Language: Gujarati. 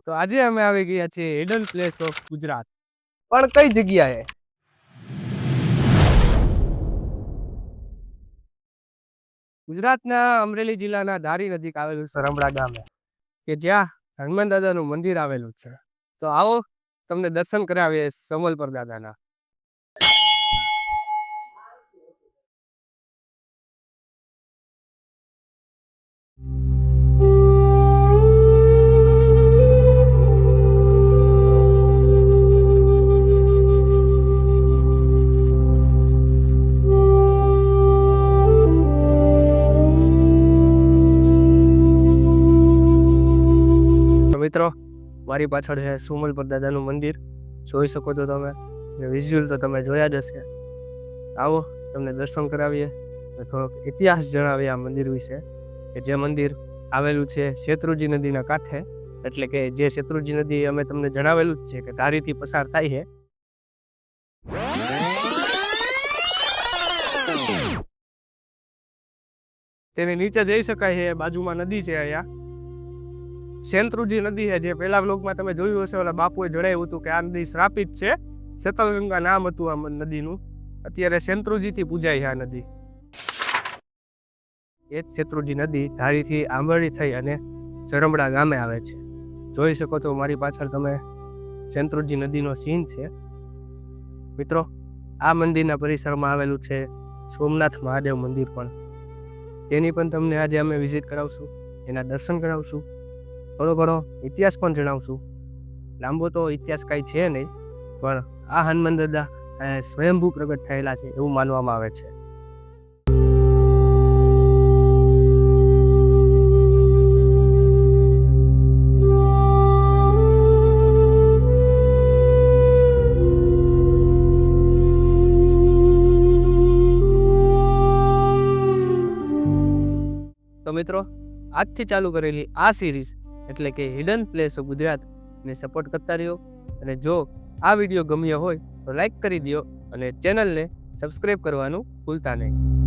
તો આજે અમે આવી ગયા છીએ હિડન પ્લેસ ઓફ ગુજરાત, પણ કઈ જગ્યાએ? ગુજરાતના અમરેલી જિલ્લાના ધારી નજીક આવેલું સરમડા ગામે, કે જ્યાં હનુમાન દાદાનું મંદિર આવેલું છે. તો આવો તમને દર્શન કરાવીએ સમલપર દાદાના. મિત્રો, મારી પાછળ છે સુમલપર દાદાનું મંદિર, જોઈ શકો છો તમે. વિઝ્યુઅલ તો તમે જોયા જ હશે. આવો તમને દર્શન કરાવીએ, થોડોક ઇતિહાસ જણાવીએ આ મંદિર વિશે. કે જે મંદિર આવેલું છે શેત્રુંજી નદીના કાંઠે, એટલે કે જે શેત્રુંજી નદી અમે તમને જણાવેલું જ છે કે ધારીથી પસાર થાય છે. તેની નીચે જઈ શકાય છે, બાજુમાં નદી છે. અહીંયા શેત્રુંજી નદી છે, જે પેલા વ્લોગમાં તમે જોયું હશે, ઓલા બાપુએ જણાવ્યું હતું કે આ નદી શ્રાપિત છે. શીતલગંગા નામ હતું આ નદીનું. અત્યારે શેત્રુંજીથી પૂજાય છે આ નદી. એ જ શેત્રુંજી નદી ધારીથી આંબરડી થઈ અને સરમડા ગામે આવે છે. જોઈ શકો છો મારી પાછળ તમે શેત્રુંજી નદીનો સીન છે. મિત્રો, આ મંદિરના પરિસરમાં આવેલું છે સોમનાથ મહાદેવ મંદિર પણ. તેની પણ તમને આજે અમે વિઝિટ કરાવશું, એના દર્શન કરાવશું, થોડો ઘણો ઇતિહાસ પણ જણાવશું. લાંબો તો ઇતિહાસ કાંઈ છે નહીં, પણ આ હનુમાન દાદા સ્વયંભૂ પ્રગટ થયેલા છે એવું માનવામાં આવે છે. તો મિત્રો, આજથી ચાલુ કરેલી આ સિરીઝ એટલે કે હિડન પ્લેસ ઓફ ગુજરાત ને સપોર્ટ કરતા રહ્યો. અને જો આ વિડીયો ગમ્યો હોય તો લાઈક કરી દો અને ચેનલને સબસ્ક્રાઈબ કરવાનું ભૂલતા નહીં.